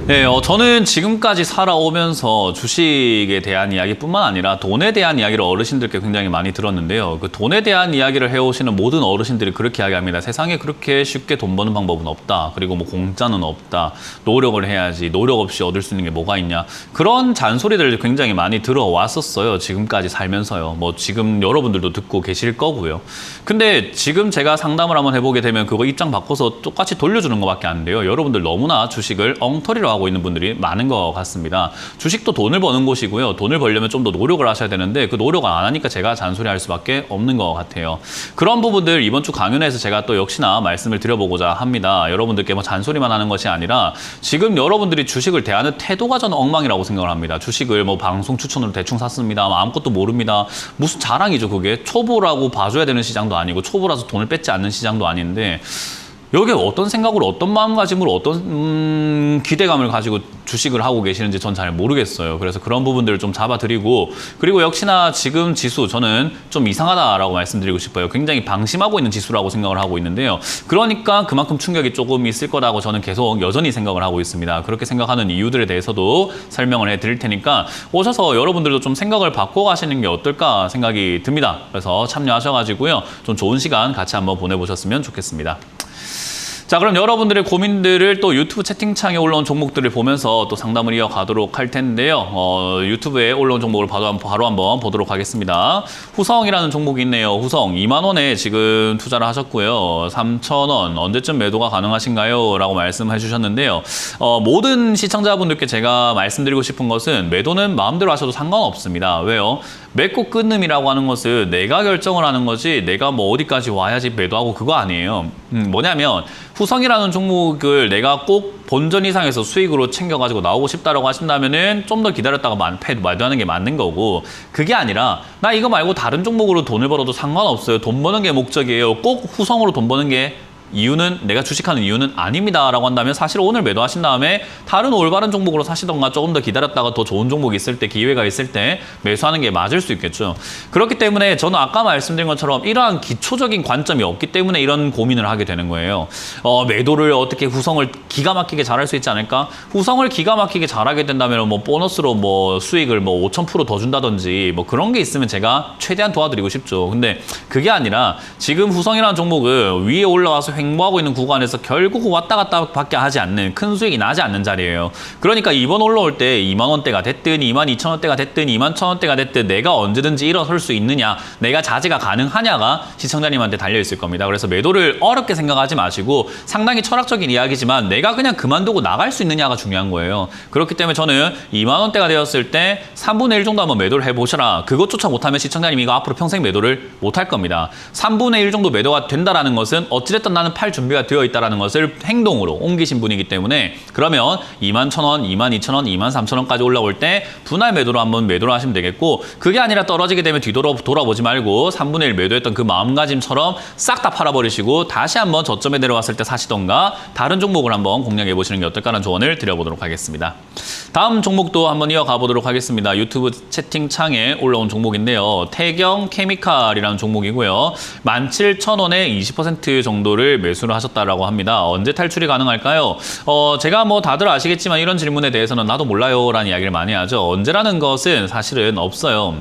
네, 저는 지금까지 살아오면서 주식에 대한 이야기뿐만 아니라 돈에 대한 이야기를 어르신들께 굉장히 많이 들었는데요. 그 돈에 대한 이야기를 해오시는 모든 어르신들이 그렇게 이야기합니다. 세상에 그렇게 쉽게 돈 버는 방법은 없다. 그리고 뭐 공짜는 없다. 노력을 해야지. 노력 없이 얻을 수 있는 게 뭐가 있냐. 그런 잔소리들을 굉장히 많이 들어왔었어요. 지금까지 살면서요. 뭐 지금 여러분들도 듣고 계실 거고요. 근데 지금 제가 상담을 한번 해보게 되면 그거 입장 바꿔서 똑같이 돌려주는 것밖에 안 돼요. 여러분들 너무나 주식을 엉터리로 하고 있는 분들이 많은 것 같습니다. 주식도 돈을 버는 곳이고요. 돈을 벌려면 좀 더 노력을 하셔야 되는데 그 노력을 안 하니까 제가 잔소리할 수밖에 없는 것 같아요. 그런 부분들 이번 주 강연에서 제가 또 역시나 말씀을 드려보고자 합니다. 여러분들께 뭐 잔소리만 하는 것이 아니라 지금 여러분들이 주식을 대하는 태도가 저는 엉망이라고 생각을 합니다. 주식을 뭐 방송 추천으로 대충 샀습니다. 아무것도 모릅니다. 무슨 자랑이죠 그게. 초보라고 봐줘야 되는 시장도 아니고 초보라서 돈을 뺏지 않는 시장도 아닌데 여기에 어떤 생각으로 어떤 마음가짐으로 어떤 기대감을 가지고 주식을 하고 계시는지 전 잘 모르겠어요. 그래서 그런 부분들을 좀 잡아드리고 그리고 역시나 지금 지수 저는 좀 이상하다라고 말씀드리고 싶어요. 굉장히 방심하고 있는 지수라고 생각을 하고 있는데요. 그러니까 그만큼 충격이 조금 있을 거라고 저는 계속 여전히 생각을 하고 있습니다. 그렇게 생각하는 이유들에 대해서도 설명을 해드릴 테니까 오셔서 여러분들도 좀 생각을 바꿔가시는 게 어떨까 생각이 듭니다. 그래서 참여하셔가지고요. 좀 좋은 시간 같이 한번 보내보셨으면 좋겠습니다. 자, 그럼 여러분들의 고민들을 또 유튜브 채팅창에 올라온 종목들을 보면서 또 상담을 이어가도록 할 텐데요. 유튜브에 올라온 종목을 바로 한번 보도록 하겠습니다. 후성이라는 종목이 있네요. 후성 2만 원에 지금 투자를 하셨고요. 3,000원 언제쯤 매도가 가능하신가요? 라고 말씀해 주셨는데요. 모든 시청자분들께 제가 말씀드리고 싶은 것은 매도는 마음대로 하셔도 상관없습니다. 왜요? 맺고 끊음이라고 하는 것은 내가 결정을 하는 거지 내가 뭐 어디까지 와야지 매도하고 그거 아니에요. 뭐냐면 후성이라는 종목을 내가 꼭 본전 이상에서 수익으로 챙겨가지고 나오고 싶다라고 하신다면은 좀 더 기다렸다가 매도하는 게 맞는 거고 그게 아니라 나 이거 말고 다른 종목으로 돈을 벌어도 상관없어요. 돈 버는 게 목적이에요. 꼭 후성으로 돈 버는 게 이유는 내가 주식하는 이유는 아닙니다 라고 한다면 사실 오늘 매도하신 다음에 다른 올바른 종목으로 사시던가 조금 더 기다렸다가 더 좋은 종목이 있을 때 기회가 있을 때 매수하는 게 맞을 수 있겠죠. 그렇기 때문에 저는 아까 말씀드린 것처럼 이러한 기초적인 관점이 없기 때문에 이런 고민을 하게 되는 거예요. 매도를 어떻게 후성을 기가 막히게 잘할 수 있지 않을까? 후성을 기가 막히게 잘하게 된다면 뭐 보너스로 뭐 수익을 뭐 5,000% 더 준다든지 뭐 그런 게 있으면 제가 최대한 도와드리고 싶죠. 근데 그게 아니라 지금 후성이라는 종목은 위에 올라와서 횡보하고 있는 구간에서 결국 왔다 갔다 밖에 하지 않는 큰 수익이 나지 않는 자리예요. 그러니까 이번 올라올 때 2만 원대가 됐든 2만 2천 원대가 됐든 2만 1천 원대가 됐든 내가 언제든지 일어설 수 있느냐 내가 자제가 가능하냐가 시청자님한테 달려있을 겁니다. 그래서 매도를 어렵게 생각하지 마시고 상당히 철학적인 이야기지만 내가 그냥 그만두고 나갈 수 있느냐가 중요한 거예요. 그렇기 때문에 저는 2만 원대가 되었을 때 3분의 1 정도 한번 매도를 해보셔라. 그것조차 못하면 시청자님 이거 앞으로 평생 매도를 못할 겁니다. 3분의 1 정도 매도가 된다라는 것은 어찌됐든 나는 팔 준비가 되어 있다는 것을 행동으로 옮기신 분이기 때문에 그러면 2만 1,000원, 2만 2,000원, 2만 3,000원까지 올라올 때 분할 매도로 한번 매도를 하시면 되겠고 그게 아니라 떨어지게 되면 돌아보지 말고 3분의 1 매도했던 그 마음가짐처럼 싹 다 팔아버리시고 다시 한번 저점에 내려왔을 때 사시던가 다른 종목을 한번 공략해 보시는 게 어떨까라는 조언을 드려보도록 하겠습니다. 다음 종목도 한번 이어가 보도록 하겠습니다. 유튜브 채팅창에 올라온 종목인데요. 태경 케미칼이라는 종목이고요. 17,000원에 20% 정도를 매수를 하셨다라고 합니다. 언제 탈출이 가능할까요? 제가 뭐 다들 아시겠지만 이런 질문에 대해서는 나도 몰라요 라는 이야기를 많이 하죠. 언제라는 것은 사실은 없어요.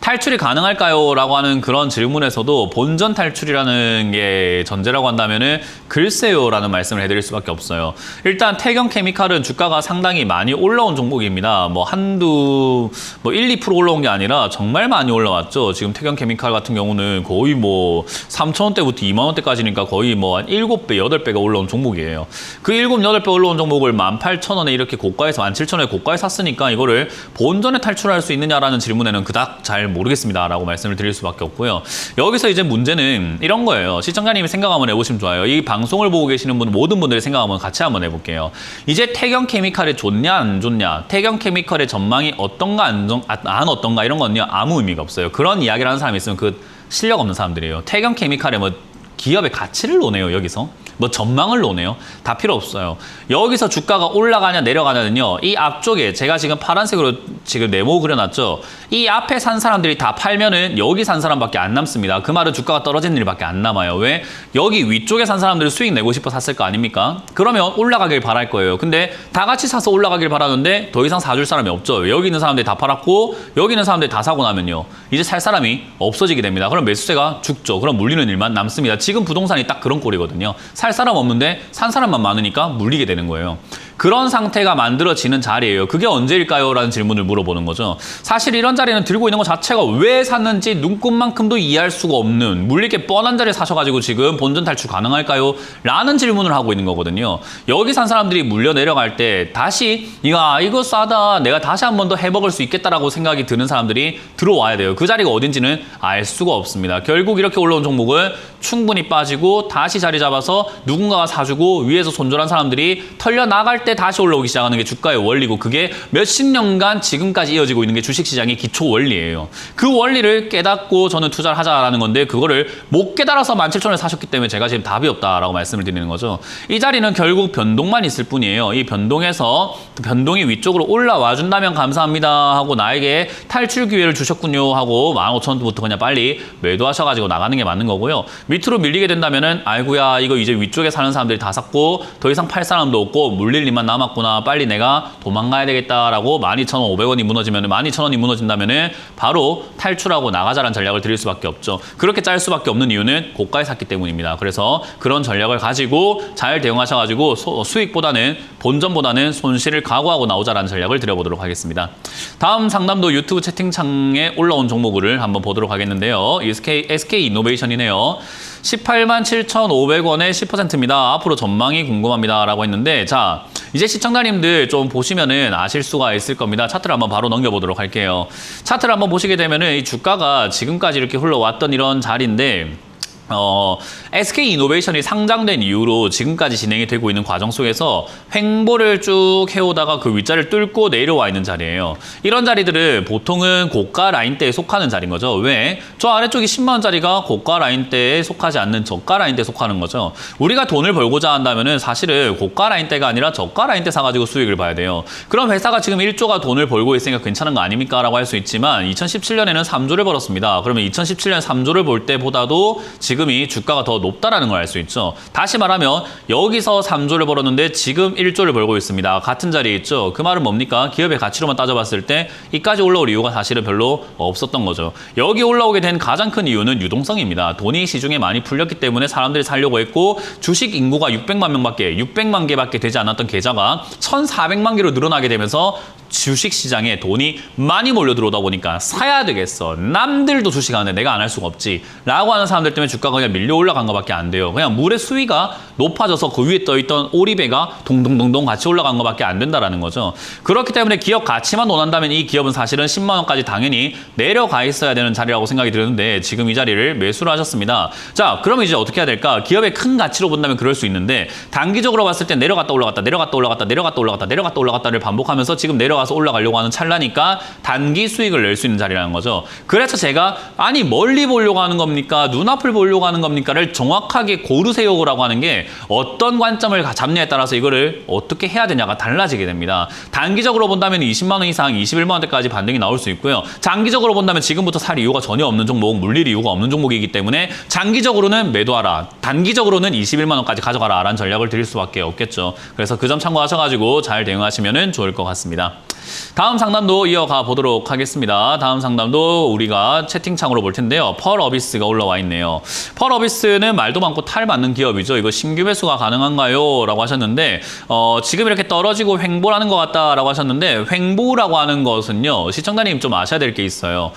탈출이 가능할까요? 라고 하는 그런 질문에서도 본전 탈출이라는 게 전제라고 한다면은 글쎄요 라는 말씀을 해드릴 수밖에 없어요. 일단 태경 케미칼은 주가가 상당히 많이 올라온 종목입니다. 뭐 1, 2% 올라온 게 아니라 정말 많이 올라왔죠. 지금 태경 케미칼 같은 경우는 거의 뭐 3,000원대부터 2만 원대까지니까 거의 뭐 한 7배, 8배가 올라온 종목이에요. 그 7, 8배 올라온 종목을 18,000원에 이렇게 고가에서 17,000원에 고가에 샀으니까 이거를 본전에 탈출할 수 있느냐라는 질문에는 그닥 잘 모르겠습니다 라고 말씀을 드릴 수밖에 없고요. 여기서 이제 문제는 이런 거예요. 시청자님이 생각 한번 해보시면 좋아요. 이 방송을 보고 계시는 모든 분들의 생각 한번 같이 한번 해볼게요. 이제 태경 케미칼이 좋냐 안 좋냐, 태경 케미칼의 전망이 어떤가 안 어떤가 이런 건요 아무 의미가 없어요. 그런 이야기를 하는 사람이 있으면 그 실력 없는 사람들이에요. 태경 케미칼의 뭐 기업의 가치를 논해요 여기서. 뭐 전망을 노네요. 다 필요 없어요. 여기서 주가가 올라가냐 내려가냐는요. 이 앞쪽에 제가 지금 파란색으로 지금 네모 그려놨죠. 이 앞에 산 사람들이 다 팔면은 여기 산 사람밖에 안 남습니다. 그 말은 주가가 떨어지는 일밖에 안 남아요. 왜? 여기 위쪽에 산 사람들이 수익 내고 싶어 샀을 거 아닙니까? 그러면 올라가길 바랄 거예요. 근데 다 같이 사서 올라가길 바라는데 더 이상 사줄 사람이 없죠. 여기 있는 사람들이 다 팔았고 여기 있는 사람들이 다 사고 나면요. 이제 살 사람이 없어지게 됩니다. 그럼 매수세가 죽죠. 그럼 물리는 일만 남습니다. 지금 부동산이 딱 그런 꼴이거든요. 살 사람 없는데 산 사람만 많으니까 물리게 되는 거예요. 그런 상태가 만들어지는 자리예요. 그게 언제일까요? 라는 질문을 물어보는 거죠. 사실 이런 자리는 들고 있는 것 자체가 왜 샀는지 눈꼽만큼도 이해할 수가 없는 물리게 뻔한 자리에 사셔가지고 지금 본전 탈출 가능할까요? 라는 질문을 하고 있는 거거든요. 여기 산 사람들이 물려 내려갈 때 다시 이거 싸다 내가 다시 한 번 더 해먹을 수 있겠다라고 생각이 드는 사람들이 들어와야 돼요. 그 자리가 어딘지는 알 수가 없습니다. 결국 이렇게 올라온 종목은 충분히 빠지고 다시 자리 잡아서 누군가가 사주고 위에서 손절한 사람들이 털려 나갈 때 다시 올라오기 시작하는 게 주가의 원리고 그게 몇십 년간 지금까지 이어지고 있는 게 주식시장의 기초 원리예요. 그 원리를 깨닫고 저는 투자를 하자라는 건데 그거를 못 깨달아서 17,000원에 사셨기 때문에 제가 지금 답이 없다라고 말씀을 드리는 거죠. 이 자리는 결국 변동만 있을 뿐이에요. 이 변동에서 변동이 위쪽으로 올라와 준다면 감사합니다 하고 나에게 탈출 기회를 주셨군요 하고 15,000원부터 그냥 빨리 매도하셔가지고 나가는 게 맞는 거고요. 밑으로 밀리게 된다면은 아이고야 이거 이제 위쪽에 사는 사람들이 다 샀고 더 이상 팔 사람도 없고 물릴 일만 남았구나. 빨리 내가 도망가야 되겠다라고 12,500원이 무너지면 12,000원이 무너진다면은 바로 탈출하고 나가자라는 전략을 드릴 수밖에 없죠. 그렇게 짤 수밖에 없는 이유는 고가에 샀기 때문입니다. 그래서 그런 전략을 가지고 잘 대응하셔가지고 수익보다는 본전보다는 손실을 각오하고 나오자라는 전략을 드려보도록 하겠습니다. 다음 상담도 유튜브 채팅창에 올라온 종목을 한번 보도록 하겠는데요. SK 이노베이션이네요. 187,500원에 10%입니다. 앞으로 전망이 궁금합니다. 라고 했는데 자 이제 시청자님들 좀 보시면은 아실 수가 있을 겁니다. 차트를 한번 바로 넘겨보도록 할게요. 차트를 한번 보시게 되면은 이 주가가 지금까지 이렇게 흘러왔던 이런 자리인데 SK 이노베이션이 상장된 이후로 지금까지 진행이 되고 있는 과정 속에서 횡보를 쭉 해오다가 그 윗자리를 뚫고 내려와 있는 자리예요. 이런 자리들은 보통은 고가 라인대에 속하는 자리인 거죠. 왜? 저 아래쪽이 10만 원짜리가 고가 라인대에 속하지 않는 저가 라인대에 속하는 거죠. 우리가 돈을 벌고자 한다면은 사실은 고가 라인대가 아니라 저가 라인대 사가지고 수익을 봐야 돼요. 그럼 회사가 지금 1조가 돈을 벌고 있으니까 괜찮은 거 아닙니까? 라고 할 수 있지만 2017년에는 3조를 벌었습니다. 그러면 2017년 3조를 볼 때보다도 지금이 주가가 더 높다라는 걸 알 수 있죠. 다시 말하면 여기서 3조를 벌었는데 지금 1조를 벌고 있습니다. 같은 자리에 있죠. 그 말은 뭡니까? 기업의 가치로만 따져봤을 때 이까지 올라올 이유가 사실은 별로 없었던 거죠. 여기 올라오게 된 가장 큰 이유는 유동성입니다. 돈이 시중에 많이 풀렸기 때문에 사람들이 살려고 했고 주식 인구가 600만 개밖에 되지 않았던 계좌가 1,400만 개로 늘어나게 되면서 주식 시장에 돈이 많이 몰려 들어오다 보니까 사야 되겠어. 남들도 주식하는데 내가 안 할 수가 없지. 라고 하는 사람들 때문에 주가가 그냥 밀려 올라간 것밖에 안 돼요. 그냥 물의 수위가 높아져서 그 위에 떠있던 오리배가 동동동동 같이 올라간 것밖에 안 된다라는 거죠. 그렇기 때문에 기업 가치만 논한다면 이 기업은 사실은 10만 원까지 당연히 내려가 있어야 되는 자리라고 생각이 드는데 지금 이 자리를 매수를 하셨습니다. 자, 그러면 이제 어떻게 해야 될까? 기업의 큰 가치로 본다면 그럴 수 있는데 단기적으로 봤을 때 내려갔다 올라갔다 내려갔다 올라갔다 내려갔다 올라갔다 내려갔다 올라갔다를 반복하면서 지금 내려가서 올라가려고 하는 찰나니까 단기 수익을 낼 수 있는 자리라는 거죠. 그래서 제가 아니 멀리 보려고 하는 겁니까? 눈앞을 보려고 하는 겁니까를 정확하게 고르세요라고 하는 게 어떤 관점을 잡냐에 따라서 이거를 어떻게 해야 되냐가 달라지게 됩니다. 단기적으로 본다면 20만 원 이상 21만 원대까지 반등이 나올 수 있고요. 장기적으로 본다면 지금부터 살 이유가 전혀 없는 종목, 물릴 이유가 없는 종목이기 때문에 장기적으로는 매도하라. 단기적으로는 21만 원까지 가져가라 라는 전략을 드릴 수밖에 없겠죠. 그래서 그 점 참고하셔가지고 잘 대응하시면 좋을 것 같습니다. 다음 상담도 이어가 보도록 하겠습니다. 다음 상담도 우리가 채팅창으로 볼 텐데요. 펄어비스가 올라와 있네요. 펄어비스는 말도 많고 탈 맞는 기업이죠. 이거 신규 매수가 가능한가요? 라고 하셨는데 지금 이렇게 떨어지고 횡보라는 것 같다라고 하셨는데 횡보라고 하는 것은요. 시청자님 좀 아셔야 될 게 있어요.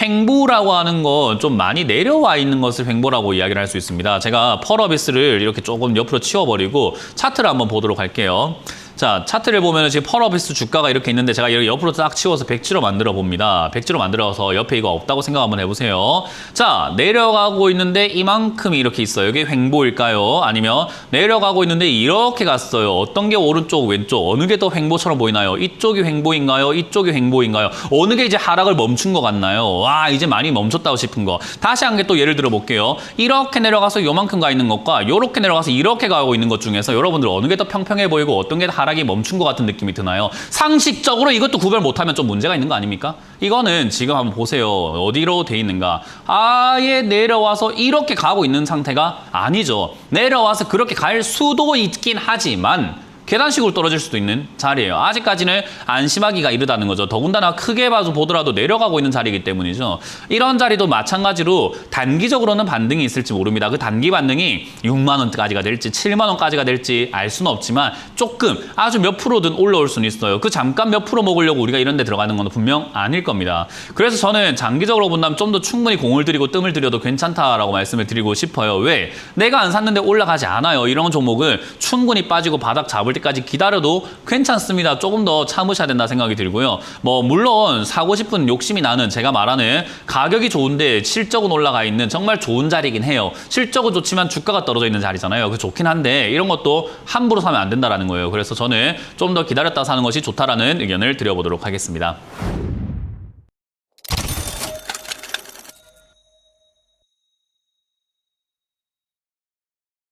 횡보라고 하는 건 좀 많이 내려와 있는 것을 횡보라고 이야기를 할 수 있습니다. 제가 펄어비스를 이렇게 조금 옆으로 치워버리고 차트를 한번 보도록 할게요. 자, 차트를 보면은 지금 펄어비스 주가가 이렇게 있는데 제가 이렇게 옆으로 딱 치워서 백지로 만들어 봅니다. 백지로 만들어서 옆에 이거 없다고 생각 한번 해보세요. 자, 내려가고 있는데 이만큼이 이렇게 있어요. 이게 횡보일까요? 아니면 내려가고 있는데 이렇게 갔어요. 어떤 게 오른쪽, 왼쪽, 어느 게 더 횡보처럼 보이나요? 이쪽이 횡보인가요? 이쪽이 횡보인가요? 어느 게 이제 하락을 멈춘 것 같나요? 와, 이제 많이 멈췄다고 싶은 거. 다시 한 개 또 예를 들어 볼게요. 이렇게 내려가서 요만큼 가 있는 것과 이렇게 내려가서 이렇게 가고 있는 것 중에서 여러분들 어느 게 더 평평해 보이고 어떤 게 하락이 멈춘 것 같은 느낌이 드나요? 상식적으로 이것도 구별 못하면 좀 문제가 있는 거 아닙니까? 이거는 지금 한번 보세요. 어디로 돼 있는가? 아예 내려와서 이렇게 가고 있는 상태가 아니죠. 내려와서 그렇게 갈 수도 있긴 하지만 계단식으로 떨어질 수도 있는 자리예요. 아직까지는 안심하기가 이르다는 거죠. 더군다나 크게 봐서 보더라도 내려가고 있는 자리이기 때문이죠. 이런 자리도 마찬가지로 단기적으로는 반등이 있을지 모릅니다. 그 단기 반등이 6만 원까지가 될지 7만 원까지가 될지 알 수는 없지만 조금 아주 몇 프로든 올라올 수는 있어요. 그 잠깐 몇 프로 먹으려고 우리가 이런 데 들어가는 건 분명 아닐 겁니다. 그래서 저는 장기적으로 본다면 좀 더 충분히 공을 들이고 뜸을 들여도 괜찮다라고 말씀을 드리고 싶어요. 왜? 내가 안 샀는데 올라가지 않아요. 이런 종목을 충분히 빠지고 바닥 잡을 때까지 기다려도 괜찮습니다. 조금 더 참으셔야 된다 생각이 들고요. 뭐 물론 사고 싶은 욕심이 나는 제가 말하는 가격이 좋은데 실적은 올라가 있는 정말 좋은 자리이긴 해요. 실적은 좋지만 주가가 떨어져 있는 자리잖아요. 그 좋긴 한데 이런 것도 함부로 사면 안 된다라는 거예요. 그래서 저는 좀 더 기다렸다 사는 것이 좋다라는 의견을 드려보도록 하겠습니다.